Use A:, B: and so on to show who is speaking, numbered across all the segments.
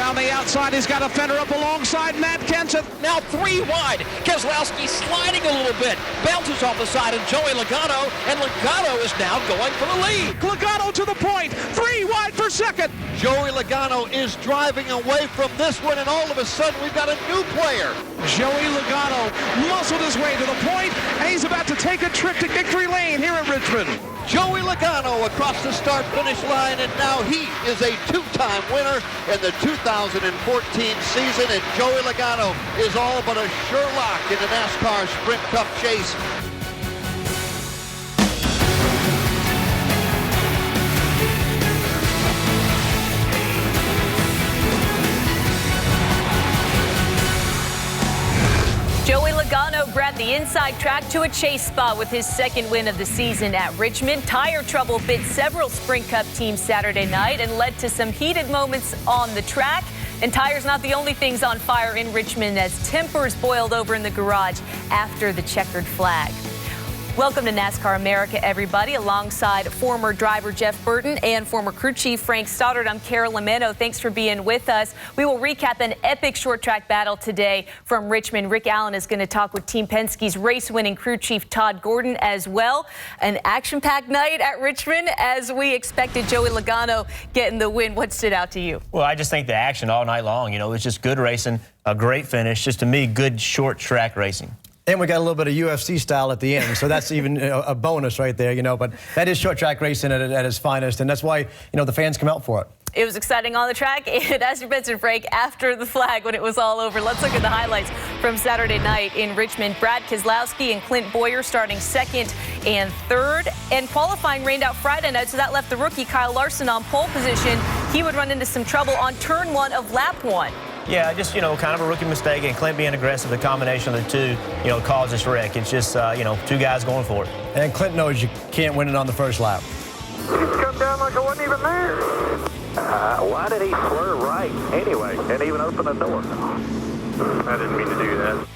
A: Down the outside, he's got a fender up alongside Matt Kenseth.
B: Now 3 wide. Keselowski sliding a little bit. Bounces off the side of Joey Logano, and Logano is now going for the lead.
A: Logano to the point. 3 wide for second.
B: Joey Logano is driving away from this one, and all of a sudden we've got a new player.
A: Joey Logano muscled his way to the point, and he's about to take a trip to victory lane here at Richmond.
B: Joey Logano across the start-finish line, and now he is a 2-time winner in the 2014 season, and Joey Logano is all but a sure lock in the NASCAR Sprint Cup chase.
C: Joey Logano grabbed the inside track to a chase spot with his second win of the season at Richmond. Tire trouble bit several Sprint Cup teams Saturday night and led to some heated moments on the track. And tires not the only things on fire in Richmond as tempers boiled over in the garage after the checkered flag. Welcome to NASCAR America, everybody. Alongside former driver Jeff Burton and former crew chief Frank Stoddard, I'm Carolyn Manno. Thanks for being with us. We will recap an epic short track battle today from Richmond. Rick Allen is going to talk with Team Penske's race-winning crew chief Todd Gordon as well. An action-packed night at Richmond as we expected. Joey Logano getting the win. What stood out to you?
D: Well, I just think the action all night long, it was just good racing, a great finish. Just to me, good short track racing.
E: And we got a little bit of UFC style at the end, so that's even a bonus right there, But that is short track racing at its finest, and that's why, the fans come out for it.
C: It was exciting on the track, and as you mentioned, Frank, after the flag when it was all over. Let's look at the highlights from Saturday night in Richmond. Brad Keselowski and Clint Boyer starting second and third, and qualifying rained out Friday night, so that left the rookie Kyle Larson on pole position. He would run into some trouble on turn 1 of lap 1.
D: Yeah, just, kind of a rookie mistake, and Clint being aggressive, the combination of the two, caused this wreck. It's just, two guys going for it.
E: And Clint knows you can't win it on the first lap.
F: He's come down like I wasn't even there. Why did he swerve right anyway and even open the door? I didn't mean to do that.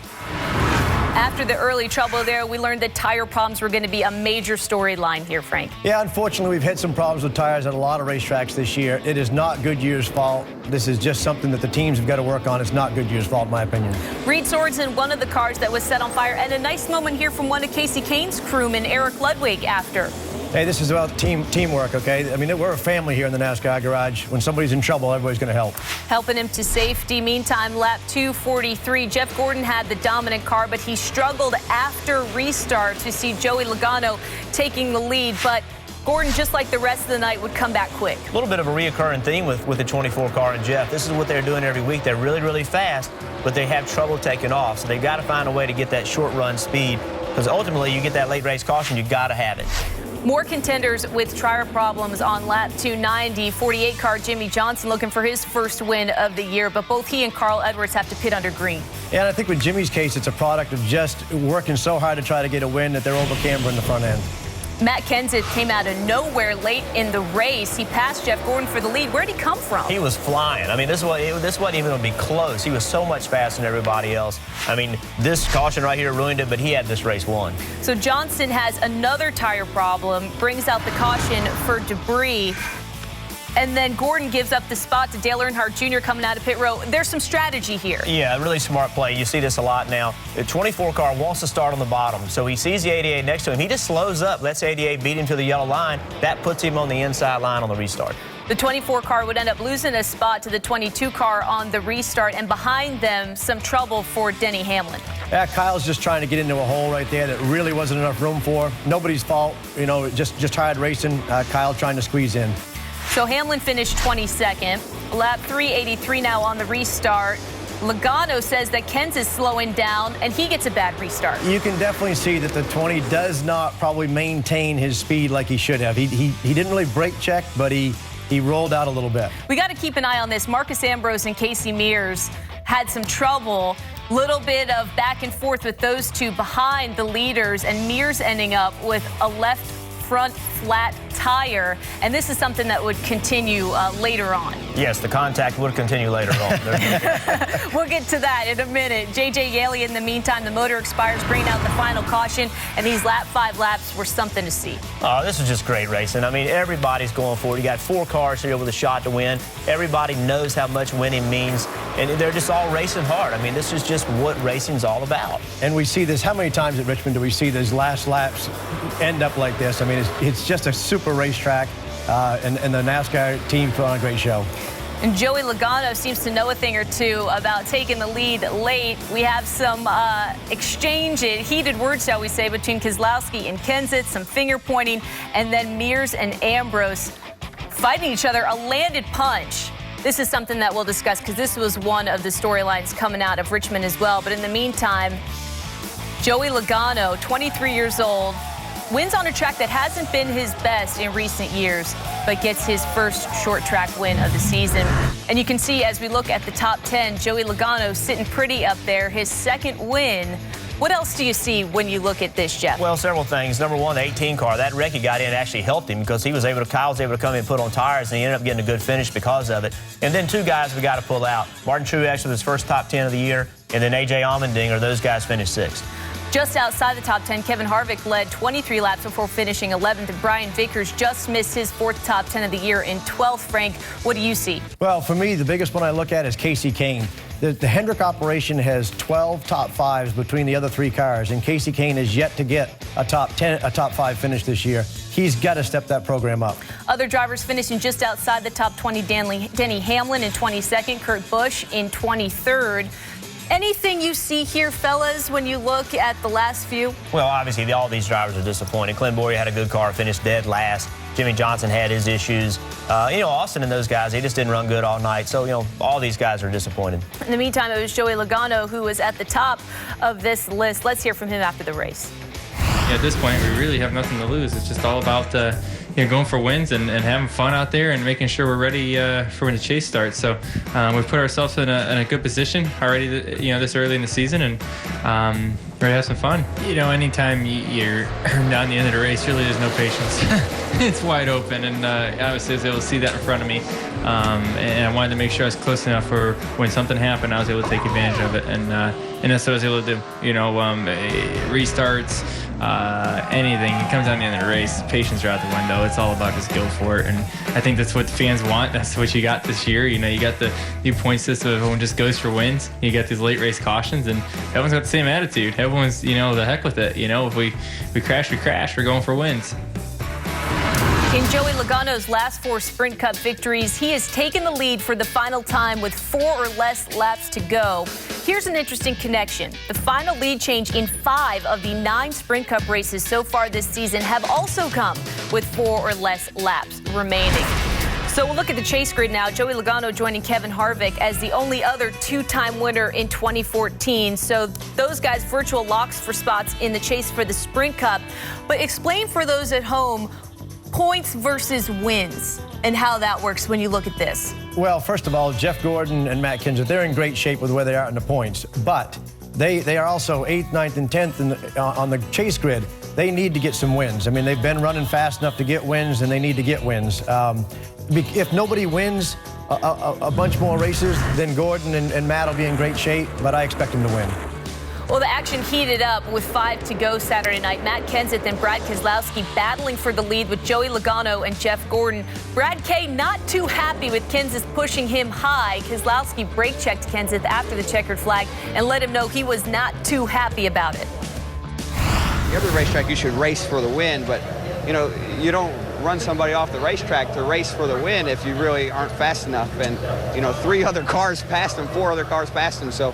C: After the early trouble there, we learned that tire problems were going to be a major storyline here, Frank.
E: Yeah, unfortunately, we've had some problems with tires at a lot of racetracks this year. It is not Goodyear's fault. This is just something that the teams have got to work on. It's not Goodyear's fault, in my opinion. Reed
C: Sorensen, one of the cars that was set on fire, and a nice moment here from one of Casey Kane's crewmen, Eric Ludwig, after.
E: Hey, this is about teamwork, okay? I mean, we're a family here in the NASCAR garage. When somebody's in trouble, everybody's going to help.
C: Helping him to safety. Meantime, lap 243, Jeff Gordon had the dominant car, but he struggled after restart to see Joey Logano taking the lead. But Gordon, just like the rest of the night, would come back quick.
D: A little bit of a reoccurring theme with the 24 car and Jeff. This is what they're doing every week. They're really, really fast, but they have trouble taking off. So they've got to find a way to get that short run speed, because ultimately you get that late race caution, you got to have it.
C: More contenders with tire problems on lap 290. 48 car Jimmy Johnson looking for his first win of the year, but both he and Carl Edwards have to pit under green.
E: Yeah, and I think with Jimmy's case, it's a product of just working so hard to try to get a win that they're over-cambering the front end.
C: Matt Kenseth came out of nowhere late in the race. He passed Jeff Gordon for the lead. Where'd he come from?
D: He was flying. I mean, this wasn't even going to be close. He was so much faster than everybody else. I mean, this caution right here ruined it, but he had this race won.
C: So Johnson has another tire problem, brings out the caution for debris. And then Gordon gives up the spot to Dale Earnhardt Jr. coming out of pit row. There's some strategy here.
D: Yeah, really smart play. You see this a lot now. The 24 car wants to start on the bottom, so he sees the 88 next to him. He just slows up, lets 88 beat him to the yellow line. That puts him on the inside line on the restart.
C: The 24 car would end up losing a spot to the 22 car on the restart, and behind them, some trouble for Denny Hamlin.
E: Yeah, Kyle's just trying to get into a hole right there that really wasn't enough room for. Nobody's fault, just hard racing. Kyle trying to squeeze in.
C: So Hamlin finished 22nd. Lap 383 now on the restart. Logano says that Kens is slowing down, and he gets a bad restart.
E: You can definitely see that the 20 does not probably maintain his speed like he should have. He didn't really brake check, but he rolled out a little bit.
C: We got to keep an eye on this. Marcus Ambrose and Casey Mears had some trouble. Little bit of back and forth with those two behind the leaders, and Mears ending up with a left front flat tire, and this is something that would continue later on.
D: Yes, the contact would continue later on.
C: We'll get to that in a minute. J.J. Yaley, in the meantime, the motor expires, bringing out the final caution, and these lap 5 laps were something to see.
D: Oh, this is just great racing. I mean, everybody's going for it. You got 4 cars here with a shot to win. Everybody knows how much winning means, and they're just all racing hard. I mean, this is just what racing's all about.
E: And we see this, how many times at Richmond do we see those last laps end up like this? I mean, it's just a super racetrack, and the NASCAR team put on a great show.
C: And Joey Logano seems to know a thing or two about taking the lead late. We have some heated words, shall we say, between Keselowski and Kenseth, some finger pointing, and then Mears and Ambrose fighting each other, a landed punch. This is something that we'll discuss because this was one of the storylines coming out of Richmond as well. But in the meantime, Joey Logano, 23 years old, wins on a track that hasn't been his best in recent years, but gets his first short track win of the season. And you can see as we look at the top 10, Joey Logano sitting pretty up there, his second win. What else do you see when you look at this, Jeff?
D: Well, several things. Number one, the 18 car, that wreck he got in actually helped him because Kyle was able to come in and put on tires, and he ended up getting a good finish because of it. And then 2 guys we got to pull out. Martin Truex with his first top 10 of the year, and then A.J. Allmendinger. Those guys finished 6th.
C: Just outside the top 10, Kevin Harvick led 23 laps before finishing 11th. And Brian Vickers just missed his 4th top 10 of the year in 12th. Frank, what do you see?
E: Well, for me, the biggest one I look at is Casey Kane. The Hendrick operation has 12 top 5s between the other 3 cars, and Casey Kane is yet to get a top 5 finish this year. He's got to step that program up.
C: Other drivers finishing just outside the top 20, Denny Hamlin in 22nd, Kurt Busch in 23rd. Anything you see here, fellas, when you look at the last few?
D: Well, obviously, all these drivers are disappointed. Clint Bowyer had a good car, finished dead last. Jimmy Johnson had his issues. Austin and those guys, they just didn't run good all night. So, all these guys are disappointed.
C: In the meantime, it was Joey Logano who was at the top of this list. Let's hear from him after the race.
G: Yeah, at this point, we really have nothing to lose. It's just all about going for wins and having fun out there and making sure we're ready for when the chase starts. So we've put ourselves in a good position already, this early in the season, and ready to have some fun. Anytime you're down the end of the race, really there's no patience. It's wide open, and obviously I was able to see that in front of me, and I wanted to make sure I was close enough for when something happened, I was able to take advantage of it, and that's what I was able to do. Restarts, anything. It comes down to the end of the race. Patience are out the window. It's all about just go for it, and I think that's what the fans want. That's what you got this year. You got the new point system. Everyone just goes for wins. You got these late race cautions, and everyone's got the same attitude. Everyone's, the heck with it. If we crash, we crash. We're going for wins.
C: In Joey Logano's last 4 Sprint Cup victories, he has taken the lead for the final time with 4 or less laps to go. Here's an interesting connection. The final lead change in 5 of the 9 Sprint Cup races so far this season have also come with 4 or less laps remaining. So we'll look at the chase grid now. Joey Logano joining Kevin Harvick as the only other 2-time winner in 2014. So those guys virtual locks for spots in the chase for the Sprint Cup. But explain for those at home points versus wins and how that works when you look at this.
E: Well, first of all, Jeff Gordon and Matt Kenseth, they're in great shape with where they are in the points, but they are also 8th, 9th, and 10th on the chase grid. They need to get some wins. I mean, they've been running fast enough to get wins, and they need to get wins. If nobody wins a bunch more races, then Gordon and Matt will be in great shape, but I expect them to win.
C: Well, the action heated up with 5 to go Saturday night. Matt Kenseth and Brad Keselowski battling for the lead with Joey Logano and Jeff Gordon. Brad K not too happy with Kenseth pushing him high. Keselowski brake checked Kenseth after the checkered flag and let him know he was not too happy about it.
H: Every racetrack you should race for the win, but you don't run somebody off the racetrack to race for the win if you really aren't fast enough. And 3 other cars passed him, 4 other cars passed him, so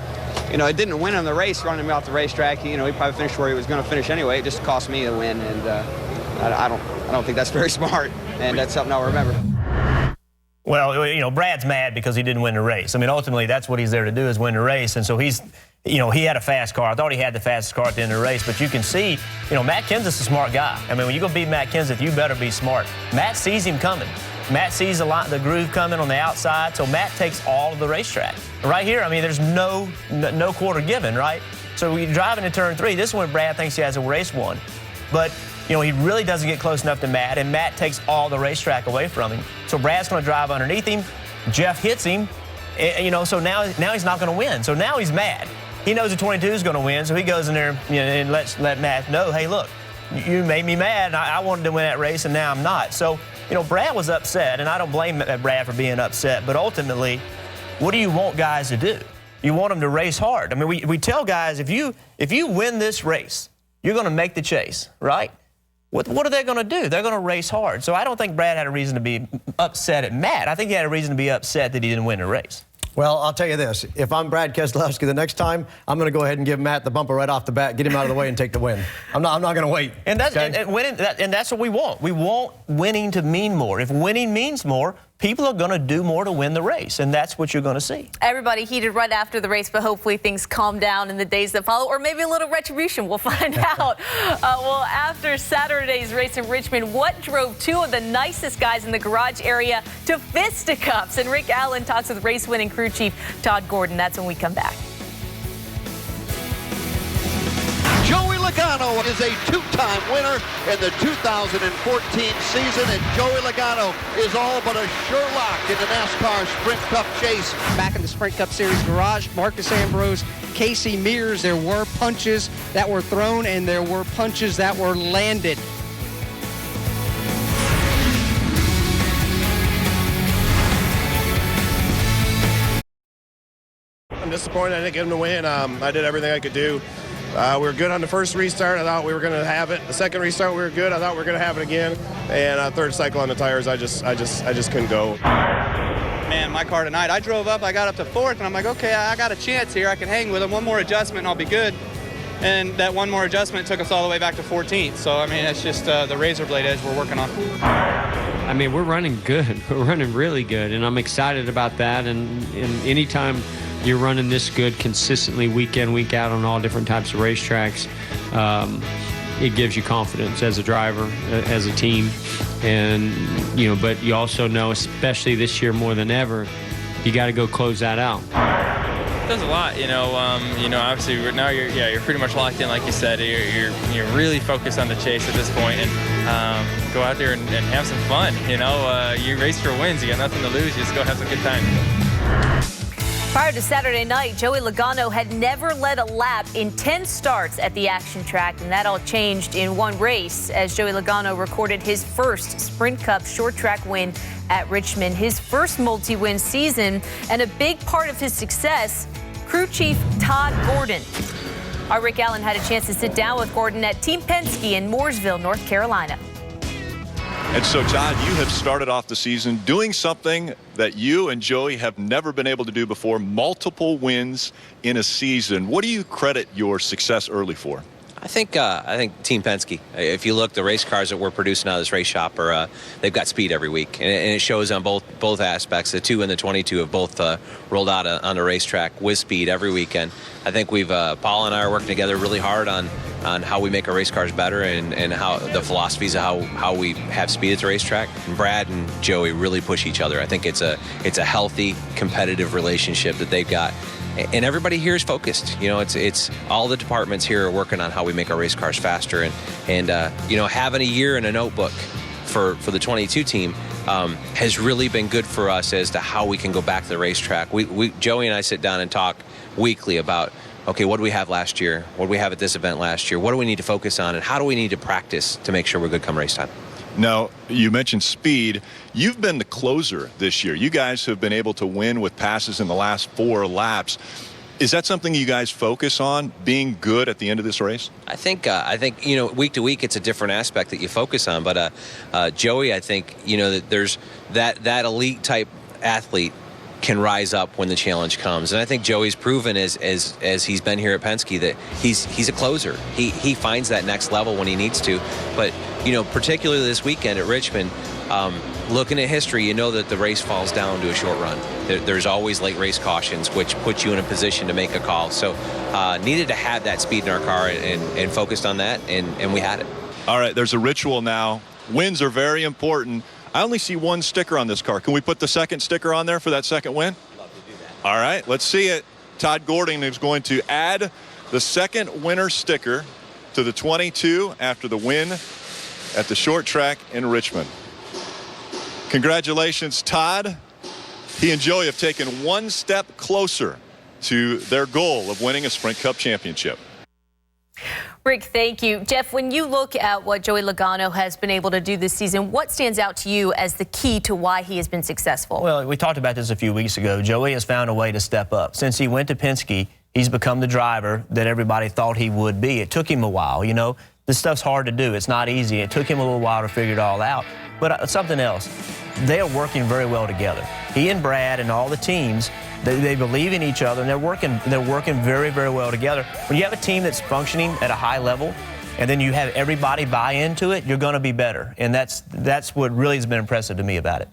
H: it didn't win him the race running me off the racetrack. He probably finished where he was going to finish anyway. It just cost me a win, and I don't think that's very smart, and that's something I'll remember.
D: Well, Brad's mad because he didn't win the race. I mean, ultimately, that's what he's there to do, is win the race. And so he's, he had a fast car. I thought he had the fastest car at the end of the race. But you can see, Matt Kenseth's a smart guy. I mean, when you go beat Matt Kenseth, you better be smart. Matt sees him coming. Matt sees the groove coming on the outside, so Matt takes all of the racetrack. Right here, I mean, there's no quarter given, right? So we drive into turn 3. This is when Brad thinks he has a race won. But you know, he really doesn't get close enough to Matt, and Matt takes all the racetrack away from him. So Brad's going to drive underneath him. Jeff hits him, you know, so now he's not going to win. So now he's mad. He knows the 22 is going to win, so he goes in there, you know, and let Matt know, hey, look, you made me mad. I wanted to win that race, and now I'm not. So, you know, Brad was upset, and I don't blame Brad for being upset. But ultimately, what do you want guys to do? You want them to race hard. I mean, we tell guys, if you win this race, you're going to make the chase, right? What are they going to do? They're going to race hard. So I don't think Brad had a reason to be upset at Matt. I think he had a reason to be upset that he didn't win the race.
E: Well, I'll tell you this. If I'm Brad Keselowski the next time, I'm going to go ahead and give Matt the bumper right off the bat, get him out of the way, and take the win. I'm not going to wait.
D: And that's
E: okay?
D: and that's what we want. We want winning to mean more. If winning means more, people are going to do more to win the race, and that's what you're going to see.
C: Everybody heated right after the race, but hopefully things calm down in the days that follow, or maybe a little retribution. We'll find out. Well, after Saturday's race in Richmond, what drove two of the nicest guys in the garage area to fisticuffs? And Rick Allen talks with race-winning crew chief Todd Gordon. That's when we come back.
B: Joey Logano is a two-time winner in the 2014 season, and Joey Logano is all but a sure lock in the NASCAR Sprint Cup chase.
I: Back in the Sprint Cup Series garage, Marcus Ambrose, Casey Mears, there were punches that were thrown and there were punches that were landed.
J: I'm disappointed I didn't get him to win. I did everything I could do. We were good on the first restart. I thought we were going to have it. The second restart, we were good. I thought we were going to have it again. And third cycle on the tires, I just couldn't go.
H: Man, my car tonight, I drove up, I got up to fourth, and I'm like, okay, I got a chance here. I can hang with him. One more adjustment, and I'll be good. And that one more adjustment took us all the way back to 14th. So, I mean, it's just the razor blade edge we're working on.
K: I mean, we're running good. We're running really good, and I'm excited about that. And anytime you're running this good consistently week in, week out on all different types of racetracks, it gives you confidence as a driver, as a team. And, you know, but you also know, especially this year more than ever, you got to go close that out.
G: It does a lot, you know. Obviously now you're pretty much locked in, like you said. You're really focused on the chase at this point, and go out there and have some fun. You know, you race for wins. You got nothing to lose. You just go have some good time.
C: Prior to Saturday night, Joey Logano had never led a lap in 10 starts at the action track, and that all changed in one race as Joey Logano recorded his first Sprint Cup short track win at Richmond, his first multi-win season, and a big part of his success, crew chief Todd Gordon. Our Rick Allen had a chance to sit down with Gordon at Team Penske in Mooresville, North Carolina.
L: And so, Todd, you have started off the season doing something that you and Joey have never been able to do before, multiple wins in a season. What do you credit your success early for?
M: I think Team Penske. If you look, the race cars that we're producing out of this race shop are they've got speed every week, and it shows on both aspects. The 2 and the 22 have both rolled out on the racetrack with speed every weekend. I think we've Paul and I are working together really hard on how we make our race cars better and how the philosophies of how we have speed at the racetrack. And Brad and Joey really push each other. I think it's a healthy, competitive relationship that they've got. And everybody here is focused. You know, it's all the departments here are working on how we make our race cars faster. And you know, having a year in a notebook for the 22 team has really been good for us as to how we can go back to the racetrack. Joey and I sit down and talk weekly about, okay, what do we have last year? What do we have at this event last year? What do we need to focus on? And how do we need to practice to make sure we're good come race time?
L: Now, you mentioned speed. You've been the closer this year. You guys have been able to win with passes in the last 4 laps. Is that something you guys focus on, being good at the end of this race?
M: I think you know, week to week it's a different aspect that you focus on. But Joey, I think, you know, that there's that elite type athlete can rise up when the challenge comes. And I think Joey's proven as he's been here at Penske that he's a closer. He finds that next level when he needs to. But, you know, particularly this weekend at Richmond, looking at history, you know that the race falls down to a short run. There's always late race cautions, which puts you in a position to make a call. So needed to have that speed in our car and focused on that, and we had it.
L: All right, there's a ritual now. Wins are very important. I only see one sticker on this car. Can we put the second sticker on there for that second win?
M: Love to do that.
L: All right, let's see it. Todd Gordon is going to add the second winner sticker to the 22 after the win at the short track in Richmond. Congratulations, Todd. He and Joey have taken one step closer to their goal of winning a Sprint Cup championship.
C: Rick, thank you. Jeff, when you look at what Joey Logano has been able to do this season, what stands out to you as the key to why he has been successful?
D: Well, we talked about this a few weeks ago. Joey has found a way to step up. Since he went to Penske, he's become the driver that everybody thought he would be. It took him a while, you know. This stuff's hard to do. It's not easy. It took him a little while to figure it all out. But something else, they are working very well together. He and Brad and all the teams, they believe in each other, and they're working very, very well together. When you have a team that's functioning at a high level, and then you have everybody buy into it, you're going to be better. And that's what really has been impressive to me about it.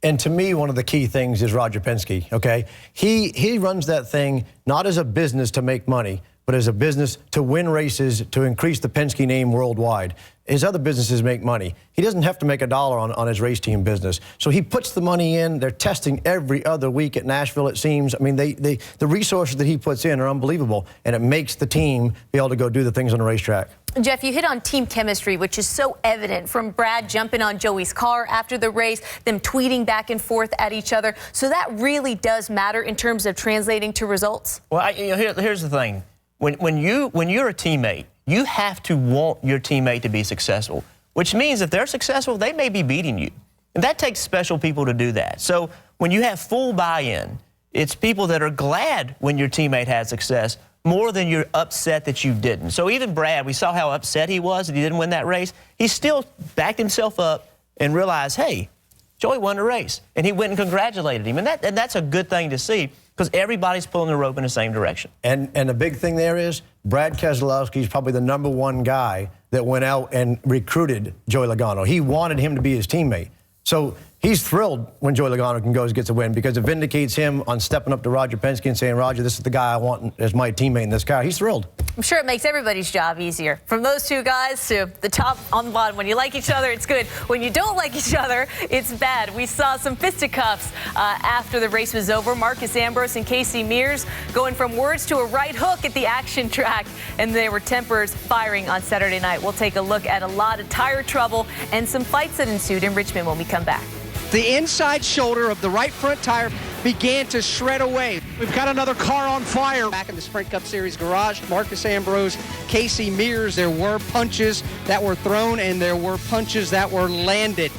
E: And to me, one of the key things is Roger Penske, okay? He runs that thing not as a business to make money, but as a business to win races, to increase the Penske name worldwide. His other businesses make money. He doesn't have to make a dollar on his race team business. So he puts the money in. They're testing every other week at Nashville, it seems. I mean, the resources that he puts in are unbelievable, and it makes the team be able to go do the things on the racetrack.
C: Jeff, you hit on team chemistry, which is so evident from Brad jumping on Joey's car after the race, them tweeting back and forth at each other. So that really does matter in terms of translating to results.
D: Well, here's the thing. When you're a teammate, you have to want your teammate to be successful, which means if they're successful, they may be beating you. And that takes special people to do that. So when you have full buy-in, it's people that are glad when your teammate has success more than you're upset that you didn't. So even Brad, we saw how upset he was that he didn't win that race. He still backed himself up and realized, hey, Joey won the race. And he went and congratulated him. And that's a good thing to see, because everybody's pulling the rope in the same direction.
E: And the big thing there is Brad Keselowski is probably the #1 guy that went out and recruited Joey Logano. He wanted him to be his teammate. So he's thrilled when Joey Logano gets a win, because it vindicates him on stepping up to Roger Penske and saying, Roger, this is the guy I want as my teammate in this car. He's thrilled.
C: I'm sure it makes everybody's job easier. From those two guys to the top on the bottom. When you like each other, it's good. When you don't like each other, it's bad. We saw some fisticuffs after the race was over. Marcus Ambrose and Casey Mears going from words to a right hook at the action track, and there were tempers firing on Saturday night. We'll take a look at a lot of tire trouble and some fights that ensued in Richmond when we come back.
I: The inside shoulder of the right front tire began to shred away.
A: We've got another car on fire.
I: Back in the Sprint Cup Series garage, Marcus Ambrose, Casey Mears, there were punches that were thrown and there were punches that were landed.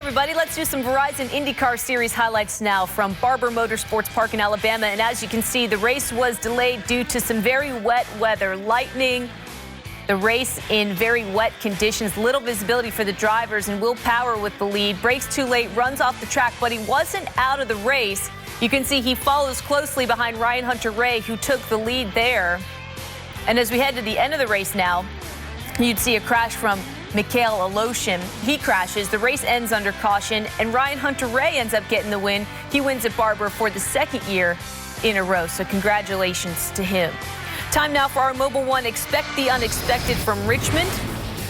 C: Everybody, let's do some Verizon IndyCar Series highlights now from Barber Motorsports Park in Alabama. And as you can see, the race was delayed due to some very wet weather, lightning. The race in very wet conditions, little visibility for the drivers, and Will Power with the lead. Brakes too late, runs off the track, but he wasn't out of the race. You can see he follows closely behind Ryan Hunter-Reay, who took the lead there. And as we head to the end of the race now, you'd see a crash from Mikhail Aloshin. He crashes. The race ends under caution, and Ryan Hunter-Reay ends up getting the win. He wins at Barber for the second year in a row, so congratulations to him. Time now for our Mobile One Expect the Unexpected from Richmond.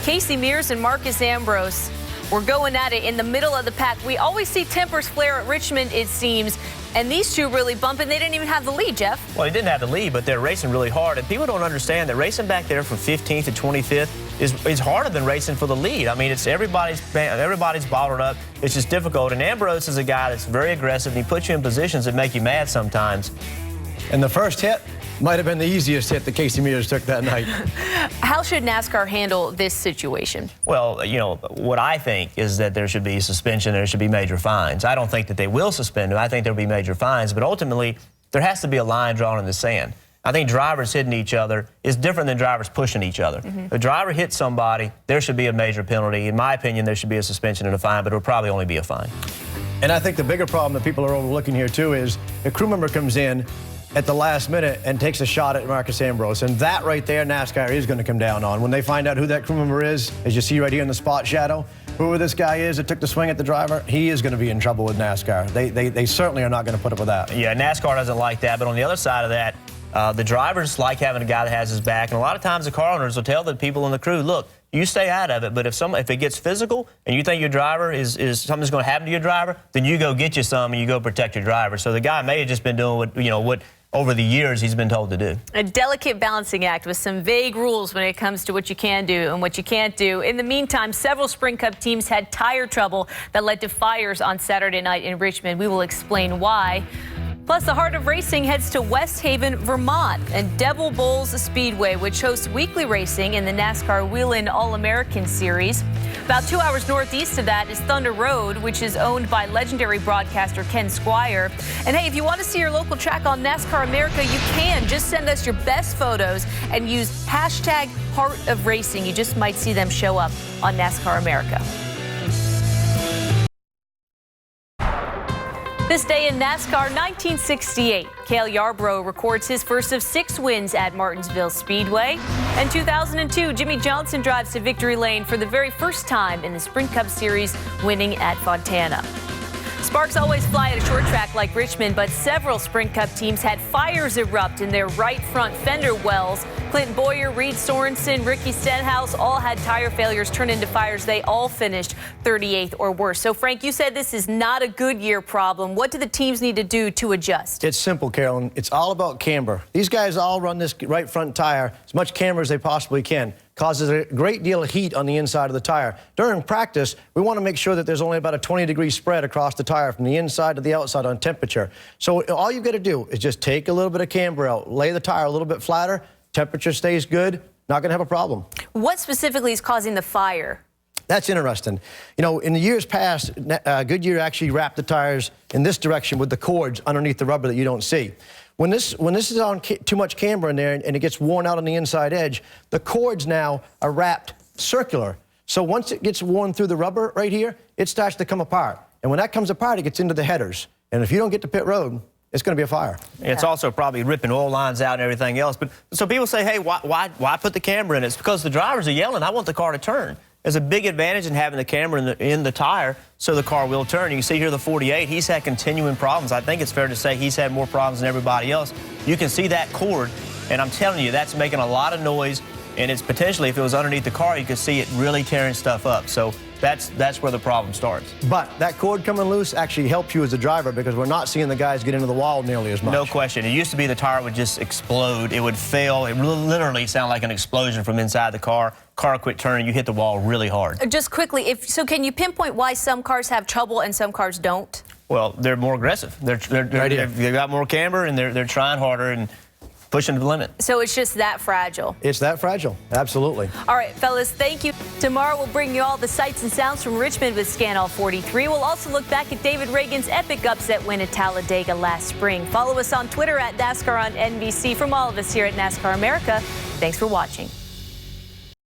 C: Casey Mears and Marcus Ambrose were going at it in the middle of the pack. We always see tempers flare at Richmond, it seems, and these two really bumping. They didn't even have the lead, Jeff.
D: Well, they didn't have the lead, but they're racing really hard, and people don't understand that racing back there from 15th to 25th is harder than racing for the lead. I mean, it's everybody's bottled up. It's just difficult, and Ambrose is a guy that's very aggressive, and he puts you in positions that make you mad sometimes.
E: And the first hit might have been the easiest hit that Casey Mears took that night.
C: How should NASCAR handle this situation?
D: Well, you know, what I think is that there should be suspension, there should be major fines. I don't think that they will suspend him. I think there'll be major fines, but ultimately, there has to be a line drawn in the sand. I think drivers hitting each other is different than drivers pushing each other. If a driver hits somebody, there should be a major penalty. In my opinion, there should be a suspension and a fine, but it'll probably only be a fine.
E: And I think the bigger problem that people are overlooking here, too, is a crew member comes in at the last minute and takes a shot at Marcus Ambrose. And that right there, NASCAR is going to come down on. When they find out who that crew member is, as you see right here in the spot shadow, whoever this guy is that took the swing at the driver, he is going to be in trouble with NASCAR. They certainly are not going to put up with that.
D: Yeah, NASCAR doesn't like that. But on the other side of that, the drivers like having a guy that has his back. And a lot of times the car owners will tell the people in the crew, look, you stay out of it, but if it gets physical and you think your driver is something's going to happen to your driver, then you go get you some and you go protect your driver. So the guy may have just been doing what over the years he's been told to do.
C: A delicate balancing act with some vague rules when it comes to what you can do and what you can't do. In the meantime, several Sprint Cup teams had tire trouble that led to fires on Saturday night in Richmond. We will explain why. Plus, the heart of racing heads to West Haven, Vermont, and Devil Bowls Speedway, which hosts weekly racing in the NASCAR Whelen All-American Series. About 2 hours northeast of that is Thunder Road, which is owned by legendary broadcaster Ken Squire. And hey, if you want to see your local track on NASCAR America, you can. Just send us your best photos and use hashtag Heart of Racing. You just might see them show up on NASCAR America. This day in NASCAR, 1968, Cale Yarborough records his first of 6 wins at Martinsville Speedway. And 2002, Jimmy Johnson drives to victory lane for the very first time in the Sprint Cup Series, winning at Fontana. Sparks always fly at a short track like Richmond, but several Sprint Cup teams had fires erupt in their right front fender wells. Clint Boyer, Reed Sorensen, Ricky Stenhouse all had tire failures turn into fires. They all finished 38th or worse. So, Frank, you said this is not a Goodyear problem. What do the teams need to do to adjust?
E: It's simple, Carolyn. It's all about camber. These guys all run this right front tire as much camber as they possibly can. Causes a great deal of heat on the inside of the tire. During practice, we want to make sure that there's only about a 20-degree spread across the tire from the inside to the outside on temperature. So all you've got to do is just take a little bit of camber out, lay the tire a little bit flatter, temperature stays good, not going to have a problem.
C: What specifically is causing the fire?
E: That's interesting. You know, in the years past, Goodyear actually wrapped the tires in this direction with the cords underneath the rubber that you don't see. When this is on too much camber in there and it gets worn out on the inside edge, the cords now are wrapped circular. So once it gets worn through the rubber right here, it starts to come apart. And when that comes apart, it gets into the headers. And if you don't get to pit road, it's going to be a fire.
D: It's also probably ripping oil lines out and everything else. But so people say, hey, why put the camera in? It's because the drivers are yelling, I want the car to turn. There's a big advantage in having the camera in the tire so the car will turn. You can see here the 48, he's had continuing problems. I think it's fair to say he's had more problems than everybody else. You can see that cord, and I'm telling you, that's making a lot of noise, and it's potentially, if it was underneath the car, you could see it really tearing stuff up. So that's where the problem starts.
E: But that cord coming loose actually helps you as a driver because we're not seeing the guys get into the wall nearly as much.
D: No question. It used to be the tire would just explode. It would fail. It would literally sound like an explosion from inside the car. Car quit turning, you hit the wall really hard.
C: Just quickly, so can you pinpoint why some cars have trouble and some cars don't?
D: Well, they're more aggressive. They've got more camber and they're trying harder and pushing to the limit.
C: So it's just that fragile.
E: It's that fragile, absolutely.
C: All right, fellas, thank you. Tomorrow we'll bring you all the sights and sounds from Richmond with Scan All 43. We'll also look back at David Reagan's epic upset win at Talladega last spring. Follow us on Twitter at NASCAR on NBC. From all of us here at NASCAR America, thanks for watching.